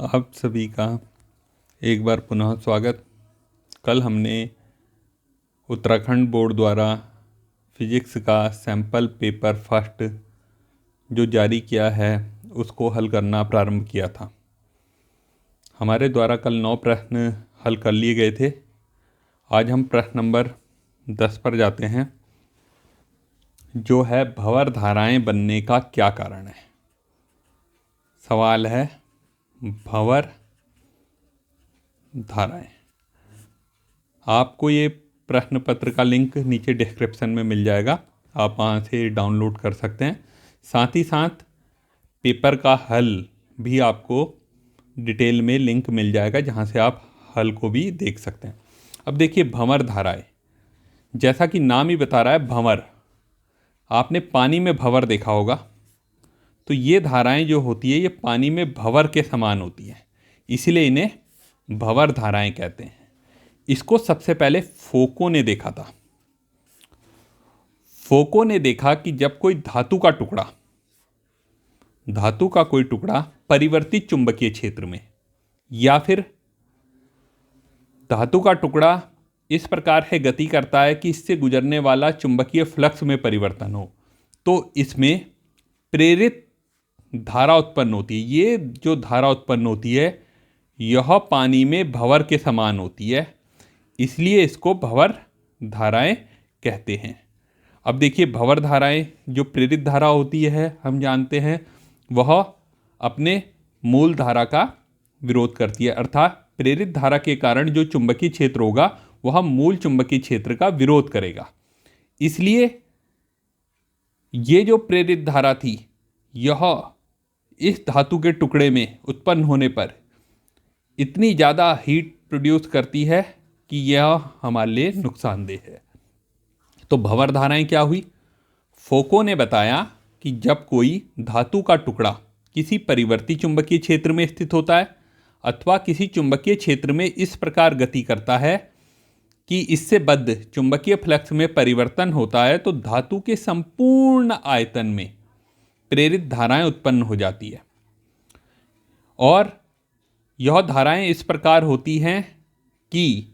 आप सभी का एक बार पुनः स्वागत। कल हमने उत्तराखंड बोर्ड द्वारा फिजिक्स का सैंपल पेपर फर्स्ट जो जारी किया है उसको हल करना प्रारंभ किया था। हमारे द्वारा कल 9 प्रश्न हल कर लिए गए थे। आज हम प्रश्न नंबर 10 पर जाते हैं, जो है भंवर धाराएं बनने का क्या कारण है। सवाल है भंवर धाराएं। आपको ये प्रश्न पत्र का लिंक नीचे डिस्क्रिप्शन में मिल जाएगा, आप वहाँ से डाउनलोड कर सकते हैं। साथ ही साथ पेपर का हल भी आपको डिटेल में लिंक मिल जाएगा, जहाँ से आप हल को भी देख सकते हैं। अब देखिए भंवर धाराएं, जैसा कि नाम ही बता रहा है भंवर, आपने पानी में भंवर देखा होगा, तो ये धाराएं जो होती है ये पानी में भंवर के समान होती हैं, इसीलिए इन्हें भंवर धाराएं कहते हैं। इसको सबसे पहले फोको ने देखा था। फोको ने देखा कि जब कोई धातु का कोई टुकड़ा परिवर्तित चुंबकीय क्षेत्र में या फिर धातु का टुकड़ा इस प्रकार से गति करता है कि इससे गुजरने वाला चुंबकीय फ्लक्स में परिवर्तन हो, तो इसमें प्रेरित धारा उत्पन्न होती है। ये जो धारा उत्पन्न होती है यह पानी में भंवर के समान होती है, इसलिए इसको भंवर धाराएं कहते हैं। अब देखिए भंवर धाराएं, जो प्रेरित धारा होती है हम जानते हैं वह अपने मूल धारा का विरोध करती है, अर्थात प्रेरित धारा के कारण जो चुंबकीय क्षेत्र होगा वह मूल चुंबकीय क्षेत्र का विरोध करेगा। इसलिए ये जो प्रेरित धारा थी यह इस धातु के टुकड़े में उत्पन्न होने पर इतनी ज़्यादा हीट प्रोड्यूस करती है कि यह हमारे लिए नुकसानदेह है। तो भंवर धाराएं क्या हुई? फोको ने बताया कि जब कोई धातु का टुकड़ा किसी परिवर्ती चुंबकीय क्षेत्र में स्थित होता है अथवा किसी चुंबकीय क्षेत्र में इस प्रकार गति करता है कि इससे बद्ध चुंबकीय फ्लक्स में परिवर्तन होता है, तो धातु के संपूर्ण आयतन में प्रेरित धाराएं उत्पन्न हो जाती है। और यह धाराएं इस प्रकार होती हैं कि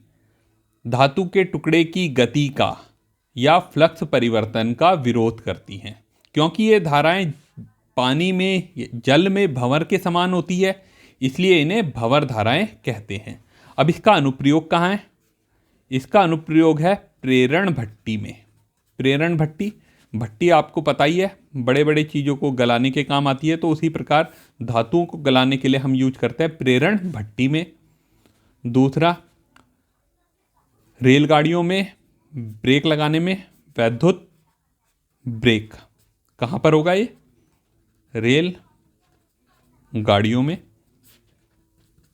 धातु के टुकड़े की गति का या फ्लक्स परिवर्तन का विरोध करती हैं। क्योंकि ये धाराएं पानी में, जल में भंवर के समान होती है, इसलिए इन्हें भंवर धाराएं कहते हैं। अब इसका अनुप्रयोग कहाँ है? इसका अनुप्रयोग है प्रेरण भट्टी में। प्रेरण भट्टी आपको पता ही है, बड़े बड़े चीज़ों को गलाने के काम आती है, तो उसी प्रकार धातुओं को गलाने के लिए हम यूज करते हैं प्रेरण भट्टी में। दूसरा, रेलगाड़ियों में ब्रेक लगाने में वैद्युत ब्रेक कहाँ पर होगा? ये रेल गाड़ियों में।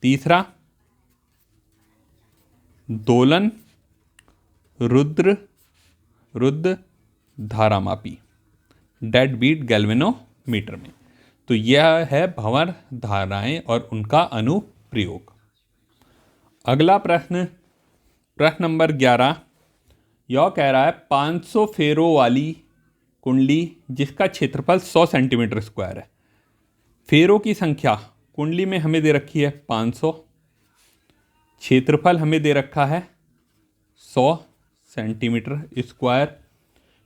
तीसरा, दोलन रुद्र धारामापी डेड बीट गैल्वेनोमीटर में। तो यह है भंवर धाराएं और उनका अनुप्रयोग। अगला प्रश्न नंबर 11, यह कह रहा है 500 फेरो वाली कुंडली जिसका क्षेत्रफल 100 सेंटीमीटर स्क्वायर है। फेरो की संख्या कुंडली में हमें दे रखी है 500, क्षेत्रफल हमें दे रखा है 100 सेंटीमीटर स्क्वायर,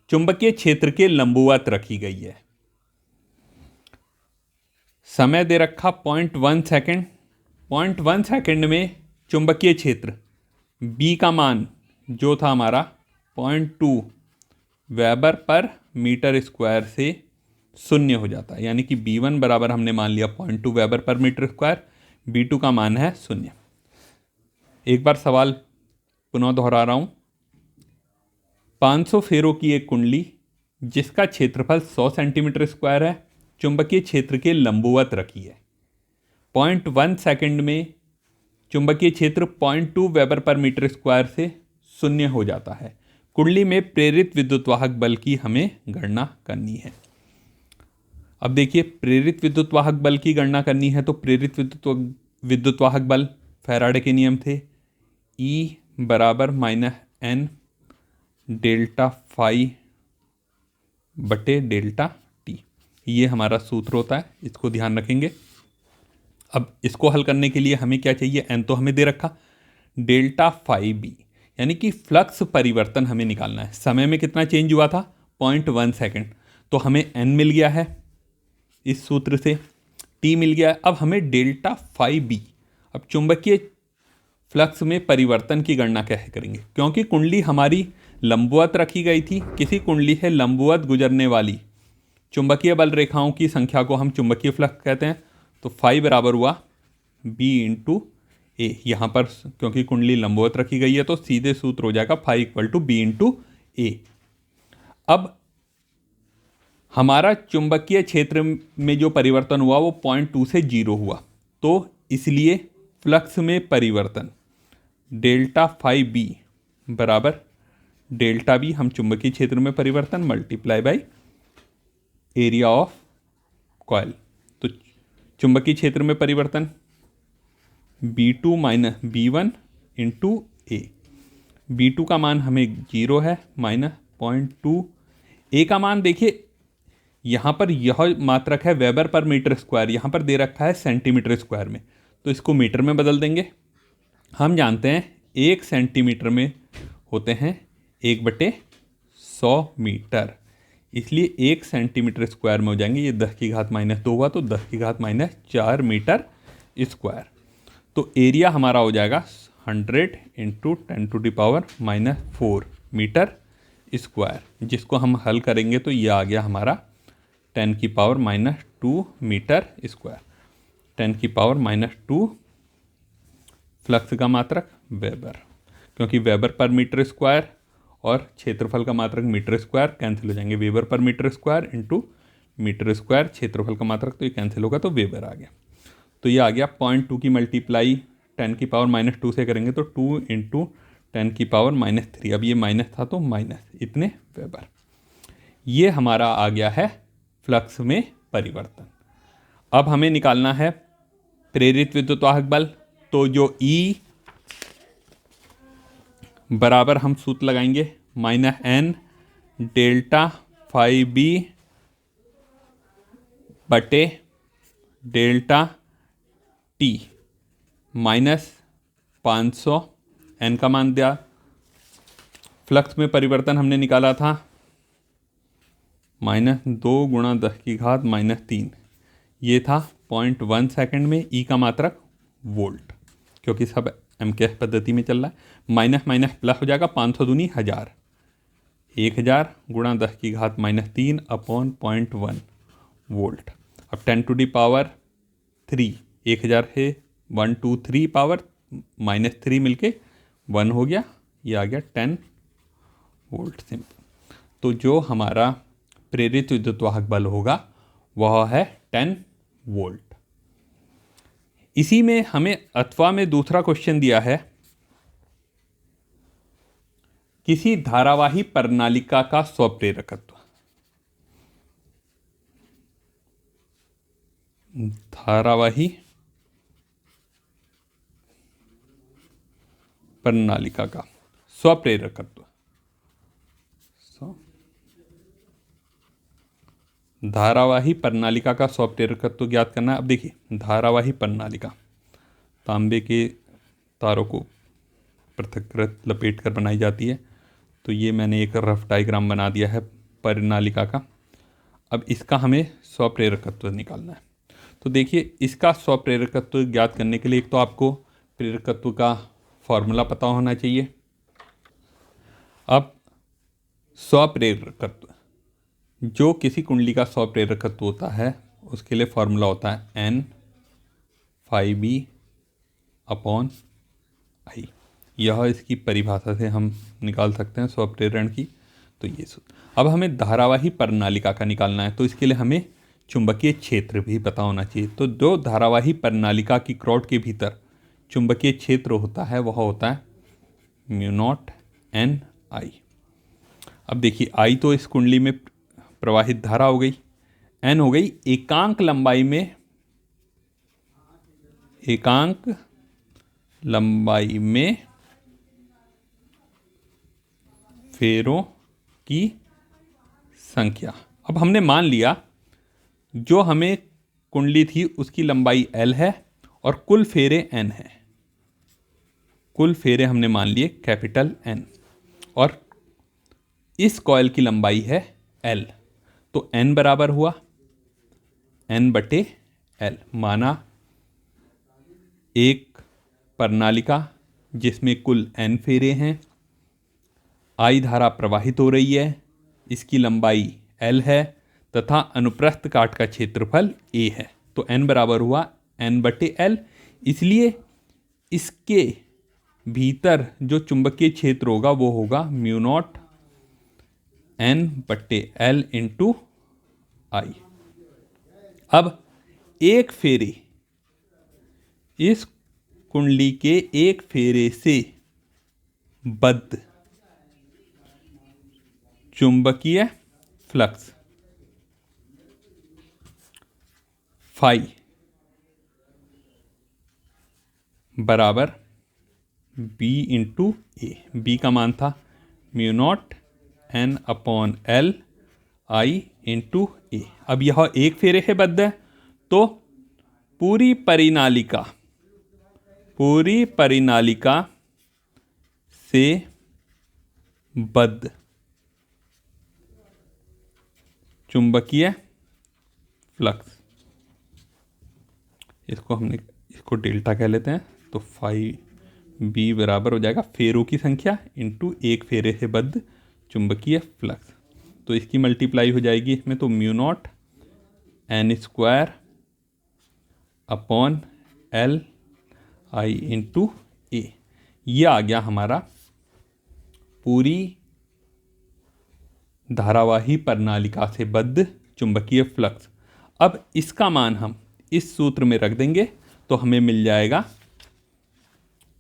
चुंबकीय क्षेत्र के लंबवत रखी गई है। समय दे रखा 0.1 सेकेंड। 0.1 सेकेंड में चुंबकीय क्षेत्र B का मान जो था हमारा 0.2 वेबर पर मीटर स्क्वायर से शून्य हो जाता है, यानी कि B1 बराबर हमने मान लिया 0.2 वेबर पर मीटर स्क्वायर, B2 का मान है 0। एक बार सवाल पुनः दोहरा रहा हूँ। 500 फेरो की एक कुंडली जिसका क्षेत्रफल 100 सेंटीमीटर स्क्वायर है, चुंबकीय क्षेत्र के लंबवत रखी है। 0.1 सेकेंड में चुंबकीय क्षेत्र 0.2 वेबर पर मीटर स्क्वायर से शून्य हो जाता है। कुंडली में प्रेरित विद्युतवाहक बल की हमें गणना करनी है। अब देखिए, प्रेरित विद्युतवाहक बल की गणना करनी है तो प्रेरित विद्युतवाहक बल फैराडे के नियम थे, E बराबर -N डेल्टा फाई बटे डेल्टा टी। ये हमारा सूत्र होता है, इसको ध्यान रखेंगे। अब इसको हल करने के लिए हमें क्या चाहिए, एन तो हमें दे रखा, डेल्टा फाई बी यानी कि फ्लक्स परिवर्तन हमें निकालना है। समय में कितना चेंज हुआ था, 0.1 सेकेंड, तो हमें एन मिल गया है इस सूत्र से, टी मिल गया है। अब हमें डेल्टा फाई बी, अब चुंबकीय फ्लक्स में परिवर्तन की गणना कैसे करेंगे, क्योंकि कुंडली हमारी लंबवत रखी गई थी, किसी कुंडली है लंबवत गुजरने वाली चुंबकीय बल रेखाओं की संख्या को हम चुंबकीय फ्लक्स कहते हैं। तो फाई बराबर हुआ बी इंटू ए, यहाँ पर क्योंकि कुंडली लंबवत रखी गई है तो सीधे सूत्र हो जाएगा phi equal to B into A. अब हमारा चुंबकीय क्षेत्र में जो परिवर्तन हुआ वो 0.2 से 0 हुआ, तो इसलिए फ्लक्स में परिवर्तन डेल्टा फाई बी बराबर डेल्टा बी, हम चुंबकीय क्षेत्र में परिवर्तन multiply by area of coil. तो चुंबकीय क्षेत्र में परिवर्तन B2 माइनस B1 इंटू ए, B2 का मान हमें 0 है, माइनस 0.2, ए का मान देखिए यहाँ पर यह मात्रक है वेबर पर मीटर स्क्वायर, यहाँ पर दे रखा है सेंटीमीटर स्क्वायर में, तो इसको मीटर में बदल देंगे। हम जानते हैं 1 सेंटीमीटर में होते हैं 1/100 मीटर, इसलिए 1 सेंटीमीटर स्क्वायर में हो जाएंगे, ये 10 की घात -2 हुआ तो 10 की घात -4 मीटर स्क्वायर। तो एरिया हमारा हो जाएगा 100 इंटू 10⁻⁻4 मीटर स्क्वायर, जिसको हम हल करेंगे तो ये आ गया हमारा 10⁻⁻2 मीटर स्क्वायर। 10⁻⁻2 फ्लक्स का मात्रक वेबर, क्योंकि वेबर पर मीटर स्क्वायर और क्षेत्रफल का मात्रक मीटर स्क्वायर कैंसिल हो जाएंगे, वेबर पर metre square into metre square, क्षेत्रफल का मात्रक तो ये कैंसिल होगा तो वेबर आ गया। तो ये आ गया 0.2 की मल्टीप्लाई 10⁻⁻2 से करेंगे तो 2 इंटू 10⁻⁻3, अब ये माइनस था तो माइनस इतने वेबर। ये हमारा आ गया है फ्लक्स में परिवर्तन। अब हमें निकालना है प्रेरित विद्युतवाहक बल, तो जो E बराबर हम सूत्र लगाएंगे -n डेल्टा फाई बी बटे डेल्टा टी -500, n का मान दिया, फ्लक्स में परिवर्तन हमने निकाला था -2 गुणा 10 की घात -3, ये था 0.1 सेकेंड में, ई का मात्रक वोल्ट, क्योंकि सब एमकेएस पद्धति में चल रहा है, माइनस माइनस प्लस हो जाएगा, 500 दूनी 1000, 1000 गुणा 10 की घात -3 अपॉन 0.1 वोल्ट। अब 10⁻3, 1000 है 1 2 3 पावर -3 मिलके 1 हो गया, ये आ गया 10 वोल्ट सिंपल। तो जो हमारा प्रेरित विद्युतवाहक बल होगा वह है 10 वोल्ट। इसी में हमें अथवा में दूसरा क्वेश्चन दिया है, किसी धारावाही प्रणालिका का स्वप्रेरकत्व। धारावाही प्रणालिका का स्वप्रेरकत्व, धारावाही प्रणालिका का स्वप्रेरकत्व ज्ञात करना है। अब देखिए धारावाही प्रणालिका तांबे के तारों को पृथक्कृत लपेट कर बनाई जाती है, तो ये मैंने एक रफ डायग्राम बना दिया है प्रणालिका का। अब इसका हमें स्वप्रेरकत्व निकालना है, तो देखिए इसका स्वप्रेरकत्व ज्ञात करने के लिए एक तो आपको प्रेरकत्व का फॉर्मूला पता होना चाहिए। अब स्वप्रेरकत्व, जो किसी कुंडली का स्वप्रेरकत्व होता है उसके लिए फॉर्मूला होता है n phi B upon I, यह इसकी परिभाषा से हम निकाल सकते हैं स्वप्रेरण की। तो ये सूत्र, अब हमें धारावाही प्रणालिका का निकालना है, तो इसके लिए हमें चुंबकीय क्षेत्र भी पता होना चाहिए। तो जो धारावाही प्रणालिका की क्रॉड के भीतर चुंबकीय क्षेत्र होता है वह होता है μ0 n I। अब देखिए I तो इस कुंडली में प्रवाहित धारा हो गई, n हो गई एकांक लंबाई में फेरों की संख्या। अब हमने मान लिया जो हमें कुंडली थी उसकी लंबाई L है और कुल फेरे n है, कुल फेरे हमने मान लिए कैपिटल N, और इस कॉइल की लंबाई है L, तो N बराबर हुआ N/L। माना एक प्रणालिका जिसमें कुल N फेरे हैं, I धारा प्रवाहित हो रही है, इसकी लंबाई L है तथा अनुप्रस्थ काट का क्षेत्रफल A है, तो N बराबर हुआ N/L। इसलिए इसके भीतर जो चुंबकीय क्षेत्र होगा वो होगा μ0 N/L इंटू I। अब एक फेरे, इस कुंडली के एक फेरे से बद्ध चुंबकीय फ्लक्स फाई बराबर B इंटू ए। बी का मान था μ0 N/L I इंटू ए। अब यह एक फेरे है बद्ध है, तो पूरी परिनालिका से बद्ध चुंबकीय फ्लक्स, इसको डेल्टा कह लेते हैं, तो फाई बी बराबर हो जाएगा फेरों की संख्या इंटू एक फेरे से बद्ध चुंबकीय फ्लक्स। तो इसकी मल्टीप्लाई हो जाएगी इसमें, तो μ0 N² L I इंटू ए। यह आ गया हमारा पूरी धारावाही प्रणालिका से बद्ध चुंबकीय फ्लक्स। अब इसका मान हम इस सूत्र में रख देंगे तो हमें मिल जाएगा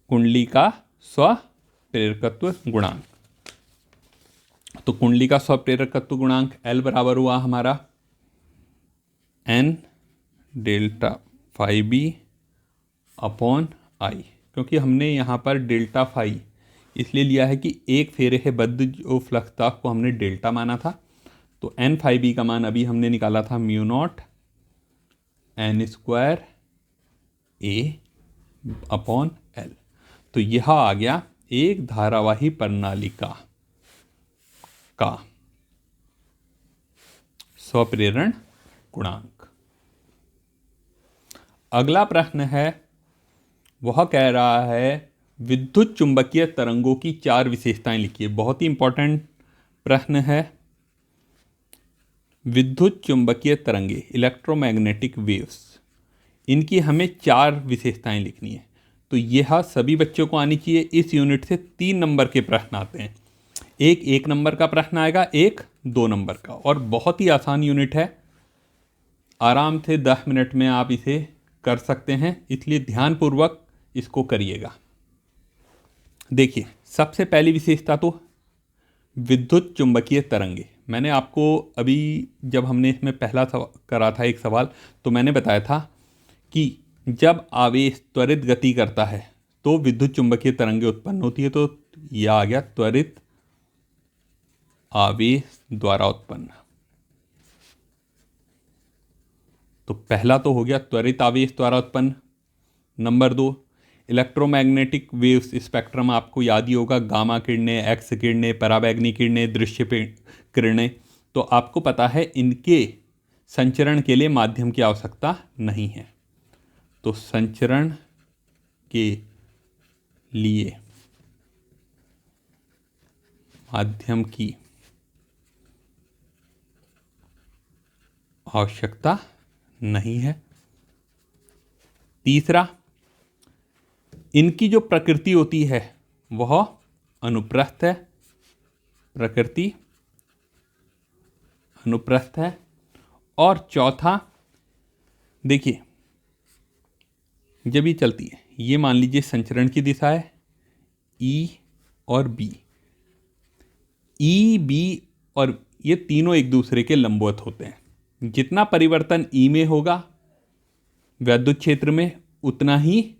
कुंडली का स्वप्रेरकत्व गुणांक। तो कुंडली का स्वप्रेरकत्व गुणांक L बराबर हुआ हमारा N∆φB/I, क्योंकि हमने यहाँ पर डेल्टा फाई इसलिए लिया है कि एक फेरे से बद्ध जो फ्लक्स था को हमने डेल्टा माना था। तो N∅B का मान अभी हमने निकाला था μ0 N² A/L। तो यह आ गया एक धारावाही प्रणालिका का स्वप्रेरण गुणांक। अगला प्रश्न है, वह कह रहा है विद्युत चुंबकीय तरंगों की 4 विशेषताएं लिखिए। बहुत ही इंपॉर्टेंट प्रश्न है। विद्युत चुंबकीय तरंगे, इलेक्ट्रोमैग्नेटिक वेव्स, इनकी हमें 4 विशेषताएं लिखनी है। तो यह सभी बच्चों को आनी चाहिए। इस यूनिट से 3 नंबर के प्रश्न आते हैं, एक 1 नंबर का प्रश्न आएगा, एक 2 नंबर का, और बहुत ही आसान यूनिट है। आराम से 10 मिनट में आप इसे कर सकते हैं, इसलिए ध्यानपूर्वक इसको करिएगा। देखिए, सबसे पहली विशेषता तो विद्युत चुंबकीय तरंगे। मैंने आपको अभी जब हमने इसमें पहला करा था एक सवाल, तो मैंने बताया था कि जब आवेश त्वरित गति करता है तो विद्युत चुंबकीय तरंगे उत्पन्न होती है। तो यह आ गया त्वरित आवेश द्वारा उत्पन्न। तो पहला तो हो गया त्वरित आवेश द्वारा उत्पन्न। नंबर 2, इलेक्ट्रोमैग्नेटिक वेव्स स्पेक्ट्रम आपको याद ही होगा, गामा किरणें, एक्स किरणें, पराबैंगनी किरणें, दृश्य किरणें। तो आपको पता है इनके संचरण के लिए माध्यम की आवश्यकता नहीं है। तो संचरण के लिए माध्यम की आवश्यकता नहीं है। तीसरा, इनकी जो प्रकृति होती है वह अनुप्रस्थ है, प्रकृति अनुप्रस्थ है। और चौथा, देखिए जब ये चलती है, ये मान लीजिए संचरण की दिशा है E और B, E, B और ये तीनों एक दूसरे के लंबवत होते हैं। जितना परिवर्तन E में होगा वैद्युत क्षेत्र में, उतना ही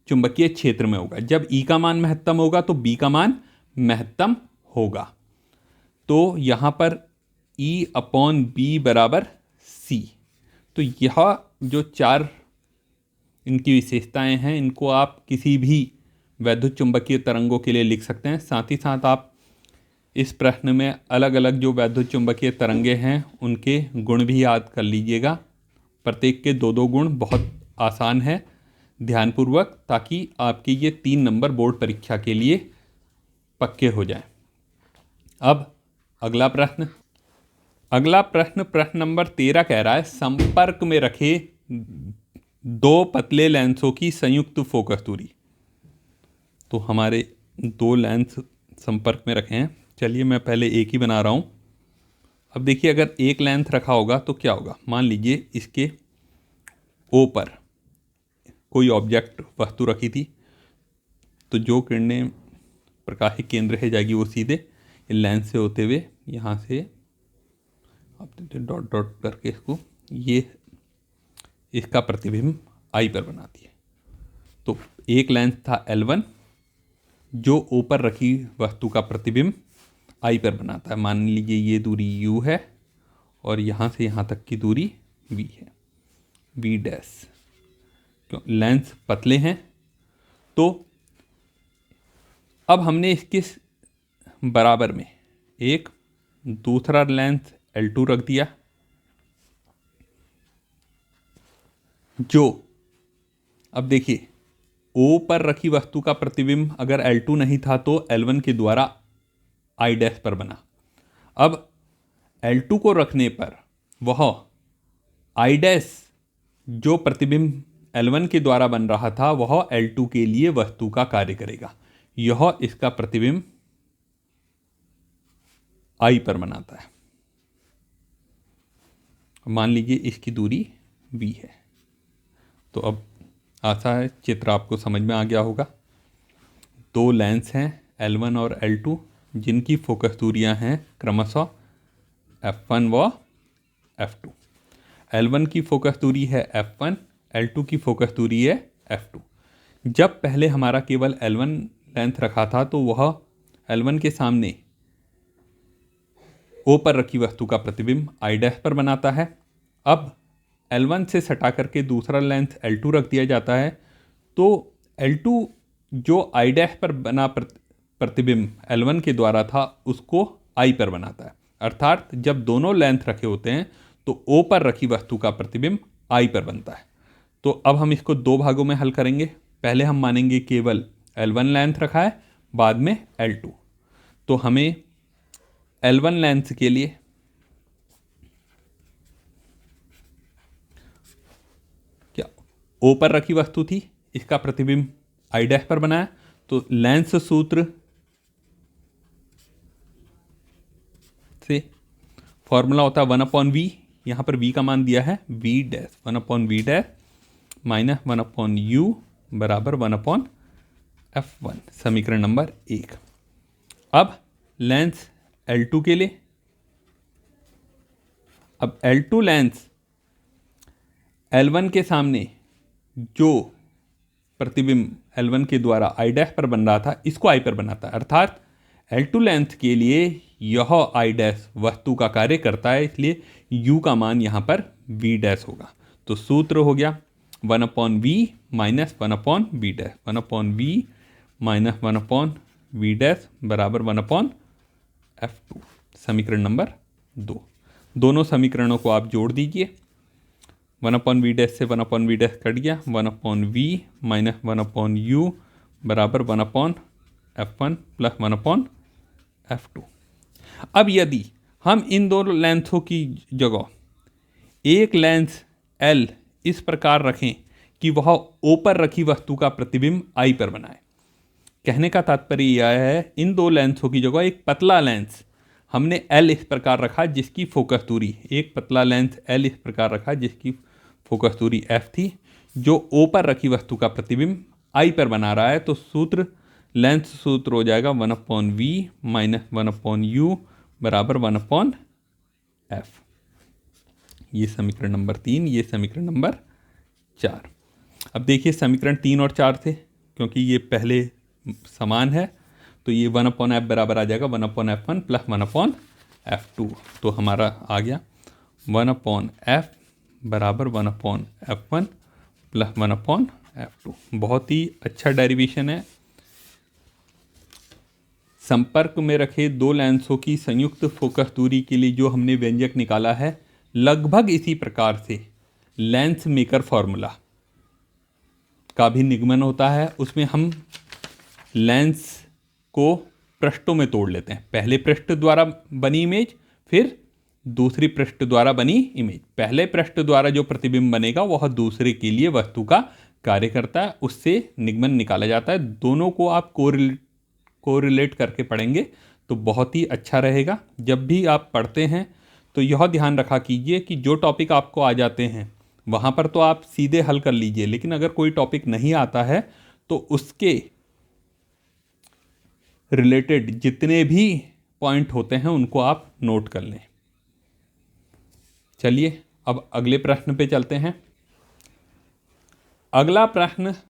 चुंबकीय क्षेत्र में होगा। जब E का मान महत्तम होगा तो B का मान महत्तम होगा। तो यहाँ पर E/B बराबर C। तो यह जो 4 इनकी विशेषताएं हैं, इनको आप किसी भी वैद्युत चुंबकीय तरंगों के लिए लिख सकते हैं। साथ ही साथ आप इस प्रश्न में अलग अलग जो वैद्युत चुंबकीय तरंगे हैं उनके गुण भी याद कर लीजिएगा। प्रत्येक के 2-2 गुण, बहुत आसान है, ध्यानपूर्वक, ताकि आपके ये 3 नंबर बोर्ड परीक्षा के लिए पक्के हो जाएं। अब अगला प्रश्न नंबर 13 कह रहा है, संपर्क में रखे 2 पतले लेंसों की संयुक्त फोकस दूरी। तो हमारे 2 लेंस संपर्क में रखे हैं। चलिए मैं पहले एक ही बना रहा हूँ। अब देखिए, अगर एक लेंस रखा होगा तो क्या होगा। मान लीजिए इसके ओ पर कोई ऑब्जेक्ट, वस्तु रखी थी, तो जो किरणें प्रकाश के केंद्र है जाएगी वो सीधे लेंस से होते हुए यहाँ से आप डॉट डॉट करके इसको, ये इसका प्रतिबिंब आई पर बनाती है। तो एक लेंस था L1 जो ऊपर रखी वस्तु का प्रतिबिंब आई पर बनाता है। मान लीजिए ये दूरी U है और यहाँ से यहाँ तक की दूरी V है, V डैश। क्यों, लेंस पतले हैं। तो अब हमने इसके बराबर में एक दूसरा लेंस L2 रख दिया, जो अब देखिए O पर रखी वस्तु का प्रतिबिंब अगर L2 नहीं था तो L1 के द्वारा I डैश पर बना। अब L2 को रखने पर वह I डैश जो प्रतिबिंब L1 के द्वारा बन रहा था वह L2 के लिए वस्तु का कार्य करेगा। यह इसका प्रतिबिंब I पर बनाता है। मान लीजिए इसकी दूरी V है। तो अब आशा है चित्र आपको समझ में आ गया होगा। 2 लेंस हैं L1 और L2 जिनकी फोकस दूरियां हैं क्रमशः F1 व F2। L1 की फोकस दूरी है F1, L2 की फोकस दूरी है F2। जब पहले हमारा केवल L1 लेंथ रखा था तो वह L1 के सामने O पर रखी वस्तु का प्रतिबिंब I डैश पर बनाता है। अब L1 से सटा करके दूसरा लेंथ L2 रख दिया जाता है, तो L2 जो I डैश पर बना प्रतिबिंब L1 के द्वारा था उसको I पर बनाता है। अर्थात जब दोनों लेंथ रखे होते हैं तो O पर रखी वस्तु का प्रतिबिंब I पर बनता है। तो अब हम इसको 2 भागों में हल करेंगे। पहले हम मानेंगे केवल L1 लेंथ रखा है, बाद में L2। तो हमें L1 लेंथ के लिए क्या O पर रखी वस्तु थी, इसका प्रतिबिंब I डैश पर बनाया, तो लेंस सूत्र से फॉर्मूला होता है 1/V। यहाँ पर V का मान दिया है V dash, 1/V dash minus 1/U बराबर 1/F1, समीकरण नंबर 1। अब लेंस L2 के लिए, अब L2 लेंस L1 के सामने जो प्रतिबिंब L1 के द्वारा I डैश पर बन रहा था इसको I पर बनाता है। अर्थात L2 लेंथ के लिए यह I डैश वस्तु का कार्य करता है, इसलिए U का मान यहाँ पर V डैश होगा। तो सूत्र हो गया 1/V minus 1/V dash, 1/V minus 1/V dash बराबर 1/F2, समीकरण नंबर 2। दोनों समीकरणों को आप जोड़ दीजिए। 1/V डैश से 1/V डैश कट गया, 1/V माइनस 1/U बराबर 1/F1 प्लस 1/F2। अब यदि हम इन दोनों लेंथों की जगह एक लेंस L इस प्रकार रखें कि वह O पर रखी वस्तु का प्रतिबिंब I पर बनाए। कहने का तात्पर्य यह है, इन 2 लेंसों की जगह एक पतला लेंस हमने L इस प्रकार रखा जिसकी फोकस दूरी, एक पतला लेंस L इस प्रकार रखा जिसकी फोकस दूरी F थी, जो O पर रखी वस्तु का प्रतिबिंब I पर बना रहा है। तो सूत्र, लेंस सूत्र हो जाएगा 1/V माइनस 1/U बराबर 1/F। ये समीकरण नंबर 3, ये समीकरण नंबर 4। अब देखिए समीकरण 3 और 4 थे, क्योंकि ये पहले समान है तो ये 1/F बराबर आ जाएगा 1/F1 प्लस 1/F2। तो हमारा आ गया 1/F बराबर 1/F1 +1/f2। बहुत ही अच्छा डेरिवेशन है। संपर्क में रखे दो लेंसों की संयुक्त फोकस दूरी के लिए जो हमने व्यंजक निकाला है, लगभग इसी प्रकार से लेंस मेकर फॉर्मूला का भी निगमन होता है। उसमें हम लेंस को पृष्ठों में तोड़ लेते हैं। पहले पृष्ठ द्वारा बनी इमेज, फिर दूसरी पृष्ठ द्वारा बनी इमेज। पहले पृष्ठ द्वारा जो प्रतिबिंब बनेगा वह दूसरे के लिए वस्तु का कार्य करता है, उससे निगमन निकाला जाता है। दोनों को आप कोरिलेट करके पढ़ेंगे तो बहुत ही अच्छा रहेगा। जब भी आप पढ़ते हैं तो यह ध्यान रखा कीजिए कि जो टॉपिक आपको आ जाते हैं वहाँ पर तो आप सीधे हल कर लीजिए, लेकिन अगर कोई टॉपिक नहीं आता है तो उसके रिलेटेड जितने भी पॉइंट होते हैं उनको आप नोट कर लें। चलिए अब अगले प्रश्न पे चलते हैं। अगला प्रश्न